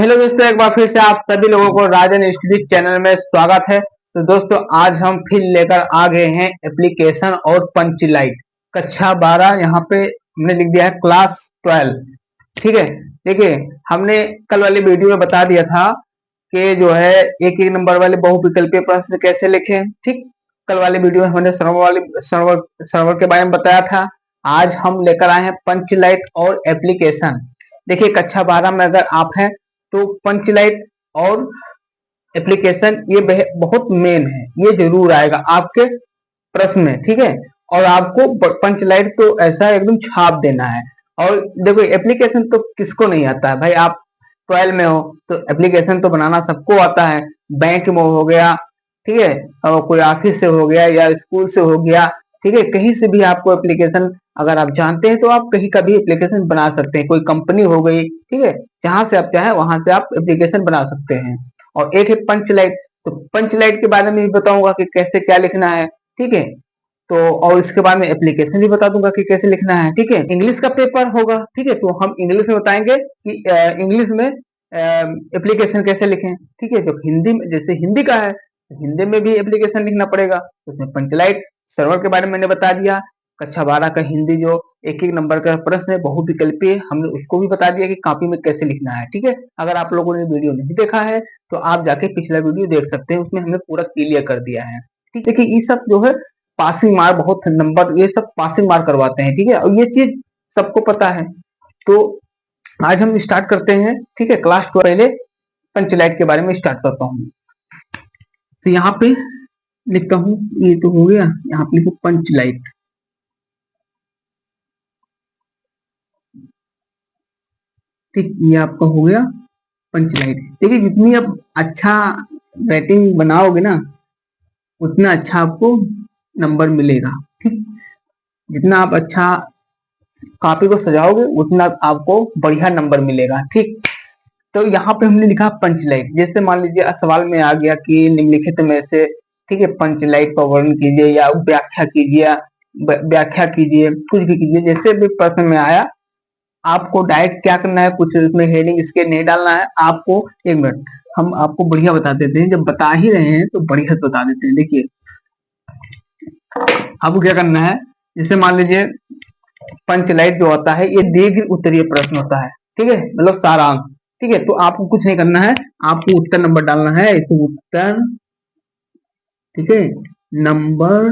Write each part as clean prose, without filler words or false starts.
Hello दोस्तों, एक बार फिर से आप सभी लोगों को राजन स्टडी चैनल में स्वागत है। तो दोस्तों, आज हम फिर लेकर आ गए हैं एप्लीकेशन और पंचलाइट कक्षा 12। यहाँ पे हमने लिख दिया है क्लास 12। ठीक है, देखिए हमने कल वाली वीडियो में बता दिया था कि जो है एक एक नंबर वाले बहुविकल्पीय प्रश्न कैसे लिखें। ठीक, कल वाली वीडियो में हमने सर्वर के बारे में बताया था। आज हम लेकर आए हैं पंचलाइट और एप्लीकेशन। देखिए, कक्षा 12 में अगर आप हैं तो पंचलाइट और एप्लीकेशन ये बहुत मेन है, ये जरूर आएगा आपके प्रश्न में। ठीक है, और आपको पंचलाइट तो ऐसा एकदम छाप देना है। और देखो, एप्लीकेशन तो किसको नहीं आता है भाई। आप 12 में हो तो एप्लीकेशन तो बनाना सबको आता है। बैंक में हो गया, ठीक है, और कोई ऑफिस से हो गया या स्कूल से हो गया, ठीक है, कहीं से भी आपको एप्लीकेशन अगर आप जानते हैं तो आप कहीं का भी एप्लीकेशन बना सकते हैं। कोई कंपनी हो गई, ठीक है, जहां से आप चाहें वहां से आप एप्लीकेशन बना सकते हैं। और एक है पंचलाइट। तो पंचलाइट के बारे में भी बताऊंगा कि कैसे क्या लिखना है। ठीक है, तो और इसके बाद में एप्लीकेशन भी बता दूंगा कि कैसे लिखना है। ठीक है, इंग्लिश का पेपर होगा। ठीक है, तो हम इंग्लिश में बताएंगे कि इंग्लिश में एप्लीकेशन कैसे लिखें। ठीक है, जो हिंदी में, जैसे हिंदी का है तो हिंदी में भी एप्लीकेशन लिखना पड़ेगा। उसमें पंचलाइट सर्वर के बारे में मैंने बता दिया। कक्षा 12 का हिंदी जो एक एक नंबर का प्रश्न है बहुविकल्पीय, हमने उसको भी बता दिया कि कॉपी में कैसे लिखना है। ठीक है, अगर आप लोगों ने वीडियो नहीं देखा है तो आप जाके पिछला वीडियो देख सकते हैं, उसमें हमने पूरा क्लियर कर दिया है। ठीक है, देखिए ये सब जो है पासिंग मार्क, बहुत नंबर, ये सब पासिंग मार्क करवाते हैं। ठीक है, और ये चीज सबको पता है। तो आज हम स्टार्ट करते हैं। ठीक है, क्लास 12 पहले पंचलाइट के बारे में स्टार्ट करता हूँ। तो यहाँ पे लिखता हूँ, ये तो हो गया, यहाँ पे लिखो पंचलाइट। ठीक, ये आपका हो गया पंचलाइट। देखिए, जितनी आप अच्छा राइटिंग बनाओगे ना उतना अच्छा आपको नंबर मिलेगा। ठीक, जितना आप अच्छा कॉपी को सजाओगे उतना आपको बढ़िया नंबर मिलेगा। ठीक, तो यहाँ पे हमने लिखा पंचलाइट। जैसे मान लीजिए सवाल में आ गया कि निम्नलिखित में से, ठीक है, पंचलाइट का वर्णन कीजिए या व्याख्या कीजिए, कुछ भी कीजिए। जैसे भी प्रश्न में आया, आपको डायरेक्ट क्या करना है, कुछ उसमें हेडिंग इसके नहीं डालना है आपको। एक मिनट, हम आपको बढ़िया बता देते हैं। जब बता ही रहे हैं तो बढ़िया से बता देते हैं। देखिए, आपको क्या करना है, जैसे मान लीजिए पंचलाइट जो होता है ये दीर्घ उत्तरीय प्रश्न होता है। ठीक है, मतलब सारांश। ठीक है, तो आपको कुछ नहीं करना है, आपको उत्तर नंबर डालना है। इसे उत्तर, ठीक है, नंबर,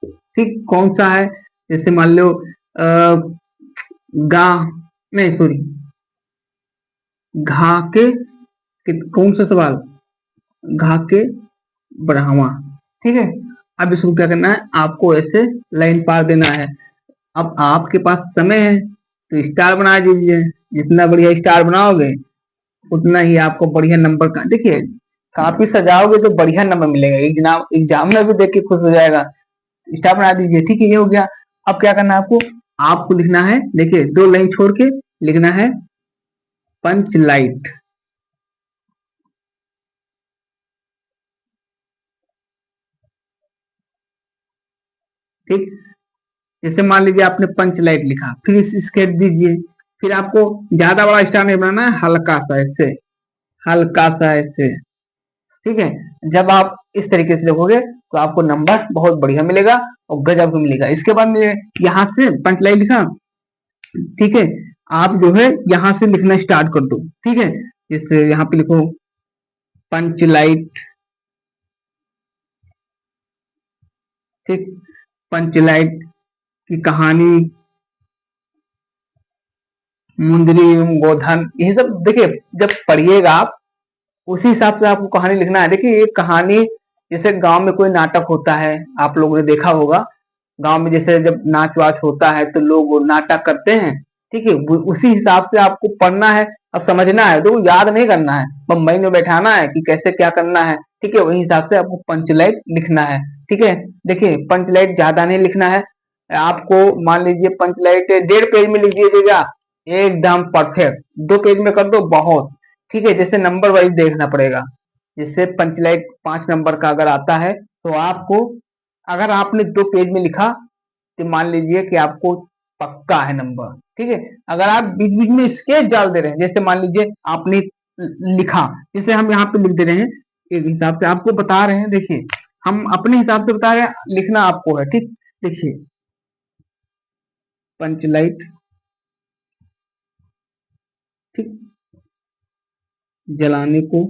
ठीक, कौन सा है। जैसे मान लो गा, नहीं सॉरी, घा के, कौन सा सवाल, घा के बढ़ावा। ठीक है, अब इसको क्या करना है, आपको ऐसे लाइन पार देना है। अब आपके पास समय है तो स्टार बना दीजिए। जितना बढ़िया स्टार बनाओगे उतना ही आपको बढ़िया नंबर का, देखिए काफी सजाओगे तो बढ़िया नंबर मिलेगा। एग्जामिनर भी देख के खुश हो जाएगा। स्टार बना दीजिए। ठीक है, ये हो गया। अब क्या करना है आपको, आपको लिखना है, देखिए 2 लाइन छोड़ के लिखना है पंचलाइट। ठीक, जैसे मान लीजिए आपने पंचलाइट लिखा, फिर स्केच दीजिए। फिर आपको ज्यादा बड़ा स्टार नहीं बनाना है, हल्का सा ऐसे, हल्का सा ऐसे। ठीक है, जब आप इस तरीके से लिखोगे तो आपको नंबर बहुत बढ़िया मिलेगा और गजब का मिलेगा। इसके बाद में यहाँ से पंचलाइट लिखा, ठीक है, आप जो है यहाँ से लिखना स्टार्ट कर दो। ठीक है, जैसे यहाँ पे लिखो पंचलाइट। ठीक, पंचलाइट की कहानी मुंदरी गोधन, यही सब देखिए जब पढ़िएगा आप उसी हिसाब से आपको कहानी लिखना है। देखिए, ये कहानी, जैसे गांव में कोई नाटक होता है, आप लोगों ने देखा होगा, गांव में जैसे जब नाच वाच होता है तो लोग नाटक करते हैं। ठीक है, उसी हिसाब से आपको पढ़ना है। अब समझना है तो याद नहीं करना है, बम्बई में बैठाना है कि कैसे क्या करना है। ठीक है, वही हिसाब से आपको पंचलाइट लिखना है। ठीक है, देखिए पंचलाइट ज्यादा नहीं लिखना है आपको। मान लीजिए पंचलाइट 1.5 पेज में लिख दीजिएगा, एकदम परफेक्ट। 2 पेज में कर दो बहुत। ठीक है, जैसे नंबर वाइज देखना पड़ेगा। जैसे पंचलाइट 5 नंबर का अगर आता है तो आपको, अगर आपने 2 पेज में लिखा तो मान लीजिए कि आपको पक्का है नंबर। ठीक है, अगर आप बीच बीच में स्केच डाल दे रहे हैं, जैसे मान लीजिए आपने लिखा, जैसे हम यहाँ पे लिख दे रहे हैं एक हिसाब से, आपको बता रहे हैं, देखिए हम अपने हिसाब से बता रहे हैं, लिखना आपको है, ठीक। देखिए पंचलाइट, ठीक, जलाने को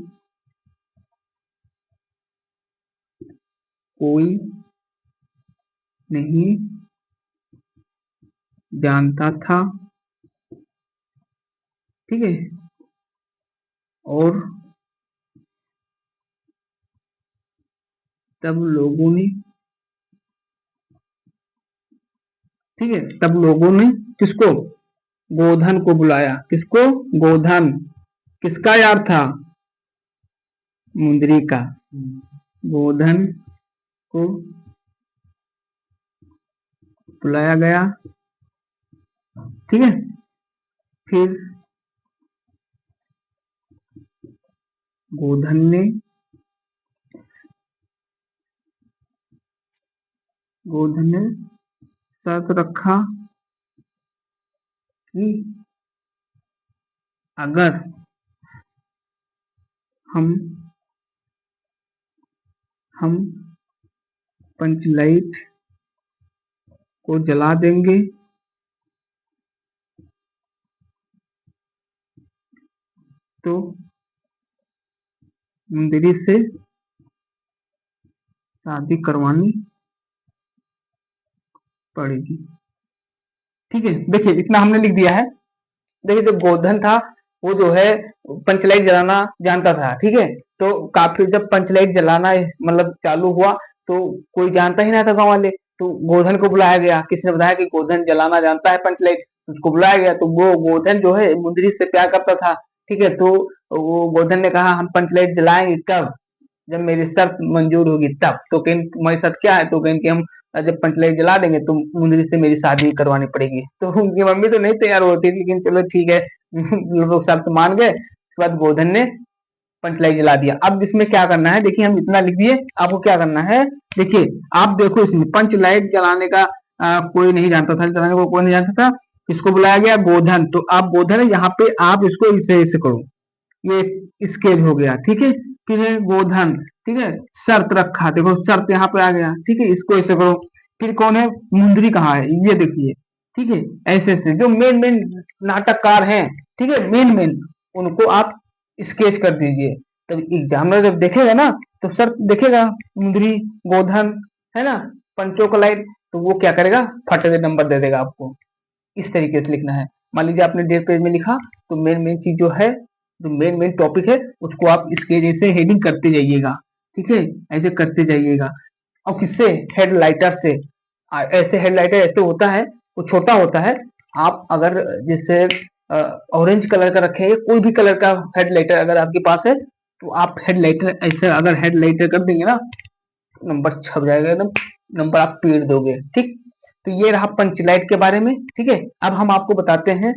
कोई नहीं जानता था, ठीक है, और तब लोगों ने, ठीक है, तब लोगों ने किसको, गोधन को बुलाया, किसको, गोधन, किसका यार था, मुंदरी का, गोधन को बुलाया गया, ठीक है। फिर गोधन ने, गोधन ने शर्त रखा कि अगर हम हम पंचलाइट को जला देंगे तो मुंदरी से शादी करवानी पड़ेगी, ठीक है। देखिए इतना हमने लिख दिया है। देखिए जो गोधन था वो जो है पंचलाइट जलाना जानता था, ठीक है। तो काफी जब पंचलाइट जलाना मतलब चालू हुआ तो कोई जानता ही ना था गांव वाले, तो गोधन को बुलाया गया, किसने बताया कि गोधन जलाना जानता है पंचलाइट, उसको बुलाया गया। तो वो गोधन जो है मुंदरी से प्यार करता था, ठीक है। तो वो गोधन ने कहा हम पंचलाइट जलाएंगे कब, जब मेरी शर्त मंजूर होगी तब। तो कहें तुम्हारी शर्त क्या है, तो कहें कि हम जब पंचलाइट जला देंगे तो मुंदरी से मेरी शादी करवानी पड़ेगी। तो उनकी मम्मी तो नहीं तैयार होती, लेकिन चलो ठीक है लोग शर्त मान गए। उसके बाद गोधन ने पंचलाइट जला दिया। अब इसमें क्या करना है, देखिए हम इतना लिख दिए, आपको क्या करना है, देखिए आप देखो इसमें पंचलाइट जलाने का कोई नहीं जानता था, जलाने को कोई नहीं जानता था, किसको बुलाया गया, गोधन। तो आप गोधन है यहाँ पे आप इसको इसे करो, ये स्केच हो गया, ठीक है। फिर है गोधन, ठीक है, शर्त रखा, देखो शर्त यहाँ पे आ गया, ठीक है, इसको ऐसे करो। फिर कौन है, मुंदरी कहाँ है, ये देखिए, ठीक है। ऐसे ऐसे जो मेन मेन नाटककार हैं, ठीक है, मेन मेन, उनको आप स्केच कर दीजिए। तब एग्जामिनर जब देखेगा ना तो शर्त देखेगा, मुंदरी, गोधन, है ना, पंचों का लाइट, तो वो क्या करेगा, फटे हुए नंबर दे देगा आपको। इस तरीके से लिखना है। मान लीजिए आपने 1.5 पेज में लिखा, तो मेन मेन चीज जो है, जो मेन मेन टॉपिक है, उसको आप इसके जैसे हेडिंग करते जाइएगा, ठीक है, ऐसे करते जाइएगा। और किससे, हेडलाइटर से। ऐसे हेडलाइटर ऐसे होता है, वो छोटा होता है। आप अगर जैसे ऑरेंज कलर का रखे, कोई भी कलर का हेडलाइटर अगर आपके पास है, तो आप हेडलाइटर ऐसे अगर हेडलाइटर कर देंगे ना, नंबर छप जाएगा एकदम, नंबर आप पीट दोगे, ठीक। तो ये रहा पंचलाइट के बारे में, ठीक है। अब हम आपको बताते हैं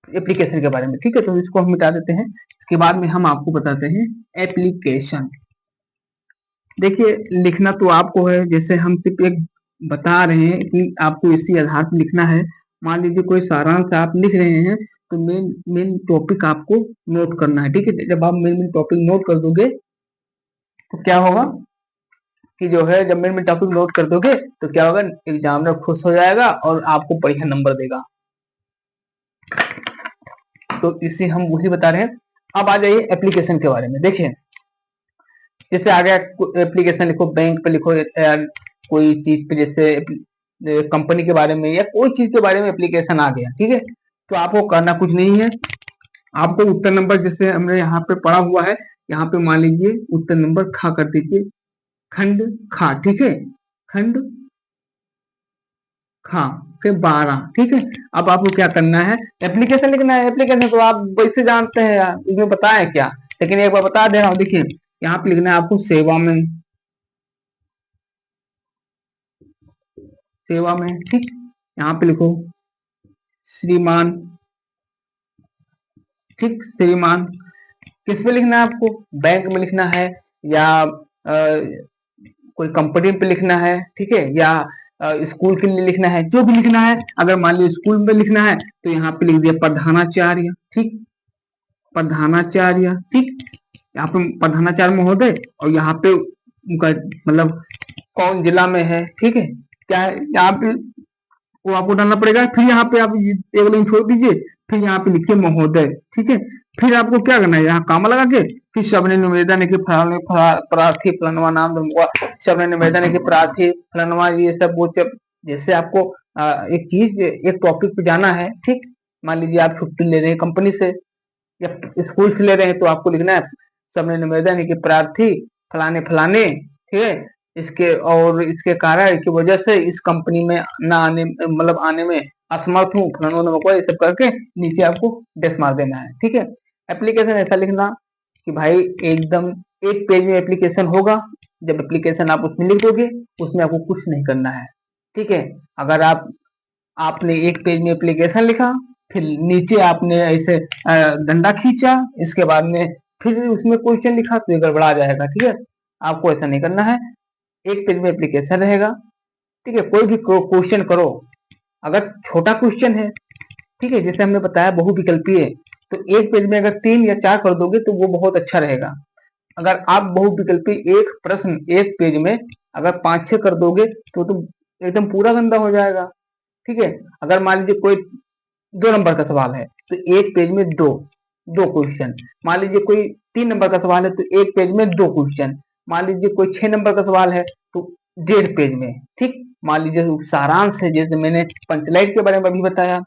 एप्लीकेशन के बारे में, ठीक है। तो इसको हम मिटा देते हैं, इसके बाद में हम आपको बताते हैं एप्लीकेशन। देखिए लिखना तो आपको है, जैसे हम सिर्फ एक बता रहे हैं कि आपको इसी आधार पर लिखना है। मान लीजिए कोई सारांश आप लिख रहे हैं, तो मेन मेन टॉपिक आपको नोट करना है, ठीक है। जब आप मेन मेन टॉपिक नोट कर दोगे तो क्या होगा कि जो है, जब मेन मेन टॉपिक नोट कर दोगे तो क्या होगा, एग्जामिनर खुश हो जाएगा और आपको बढ़िया नंबर देगा। तो इसे हम वही बता रहे हैं। अब आ जाइए एप्लीकेशन के बारे में। देखिए जैसे आ गया एप्लीकेशन, लिखो बैंक पे, लिखो यार कोई चीज पे, जैसे कंपनी के बारे में या कोई चीज के बारे में एप्लीकेशन आ गया, ठीक है। तो आपको करना कुछ नहीं है, आपको उत्तर नंबर जैसे हमने यहाँ पे पढ़ा हुआ है, यहाँ पे मान लीजिए उत्तर नंबर खा कर दीजिए, खंड खा, ठीक है, खंड खा, फिर 12, ठीक है। अब आपको क्या करना है, एप्लीकेशन लिखना है। एप्लीकेशन तो आप वैसे जानते हैं यार, इसमें बताया क्या, लेकिन एक बार बता दे रहा हूँ। देखिए यहाँ पे लिखना है आपको सेवा में, सेवा में, ठीक। यहाँ पे लिखो श्रीमान, ठीक, श्रीमान। किस पे लिखना है आपको, बैंक में लिखना है, या कोई कंपनी पे लिखना है, ठीक है, या स्कूल के लिए लिखना है, जो भी लिखना है। अगर मान लीजिए स्कूल में लिखना है तो यहाँ पे लिख दिया प्रधानाचार्य, ठीक। प्रधानाचार्य, ठीक। यहाँ पे प्रधानाचार्य महोदय और यहाँ पे उनका मतलब कौन जिला में है, ठीक है। क्या है यहाँ पे वो आपको डालना पड़ेगा। फिर यहाँ पे आप एक लाइन छोड़ दीजिए, फिर यहाँ पे लिखिए महोदय, ठीक है। फिर आपको क्या करना है, यहाँ कामा लगा के फिर सबने निवेदन है कि प्रार्थी फलानवा नाम दूंगा, सबने निवेदन है कि प्रार्थी फलानवा, ये सब वो जैसे आपको एक चीज एक टॉपिक पे जाना है, ठीक। मान लीजिए आप छुट्टी ले रहे हैं कंपनी से या स्कूल से ले रहे हैं, तो आपको लिखना है सबने निवेदन है कि प्रार्थी फलाने फलाने, ठीक है, इसके और इसके कारण की वजह से इस कंपनी में ना आने मतलब आने में असमर्थ हूँ, फलाना ये सब करके नीचे आपको डेस मार देना है, ठीक है। एप्लीकेशन ऐसा लिखना कि भाई एकदम एक पेज में एप्लीकेशन होगा। जब एप्लीकेशन आप उसमें लिख दोगे, उसमें आपको कुछ नहीं करना है, ठीक है। अगर आपने एक पेज में एप्लीकेशन लिखा, फिर नीचे आपने ऐसे डंडा खींचा, इसके बाद में फिर उसमें क्वेश्चन लिखा, तो ये गड़बड़ा जाएगा, ठीक है। आपको ऐसा नहीं करना है, एक पेज में एप्लीकेशन रहेगा, ठीक है। कोई भी क्वेश्चन करो, अगर छोटा क्वेश्चन है, ठीक है, जैसे हमने बताया बहुविकल्पीय, तो एक पेज में अगर 3 या 4 कर दोगे तो वो बहुत अच्छा रहेगा। अगर आप बहुविकल्पी एक प्रश्न एक पेज में अगर 5-6 कर दोगे तो एकदम पूरा गंदा हो जाएगा, ठीक है। अगर मान लीजिए कोई 2 नंबर का सवाल है तो एक पेज में दो दो क्वेश्चन। मान लीजिए कोई 3 नंबर का सवाल है तो एक पेज में 2 क्वेश्चन। मान लीजिए कोई 6 नंबर का सवाल है तो 1.5 पेज में, ठीक। मान लीजिए सारांश है, जैसे मैंने पंचलाइट के बारे में अभी बताया,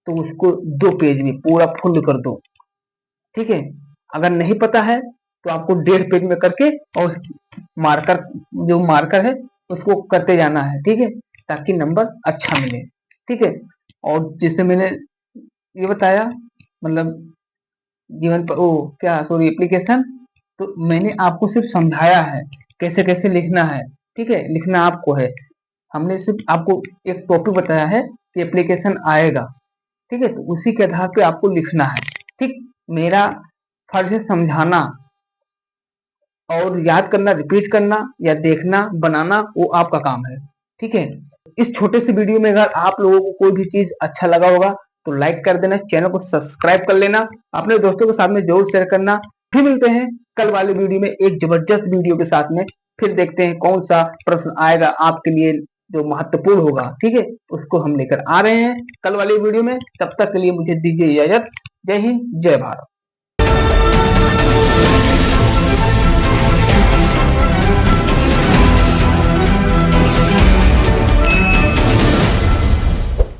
तो उसको 2 पेज में पूरा फुल कर दो, ठीक है। अगर नहीं पता है तो आपको 1.5 पेज में करके और मार्कर जो मार्कर है उसको करते जाना है, ठीक है, ताकि नंबर अच्छा मिले, ठीक है। और जिससे मैंने ये बताया मतलब जीवन पर ओ क्या सॉरी एप्लीकेशन, तो मैंने आपको सिर्फ समझाया है कैसे कैसे लिखना है, ठीक है। लिखना आपको है, हमने सिर्फ आपको एक टॉपिक बताया है कि एप्लीकेशन आएगा, ठीक है, तो उसी के आधार पे आपको लिखना है, ठीक। मेरा फर्ज है समझाना, और याद करना, रिपीट करना या देखना बनाना वो आपका काम है, ठीक है। इस छोटे से वीडियो में अगर आप लोगों को कोई भी चीज अच्छा लगा होगा तो लाइक कर देना, चैनल को सब्सक्राइब कर लेना, अपने दोस्तों के साथ में जरूर शेयर करना। फिर मिलते हैं कल वाले वीडियो में एक जबरदस्त वीडियो के साथ में। फिर देखते हैं कौन सा प्रश्न आएगा आपके लिए जो महत्वपूर्ण होगा, ठीक है, उसको हम लेकर आ रहे हैं कल वाले वीडियो में। तब तक के लिए मुझे दीजिए इजाजत। जय हिंद, जय भारत।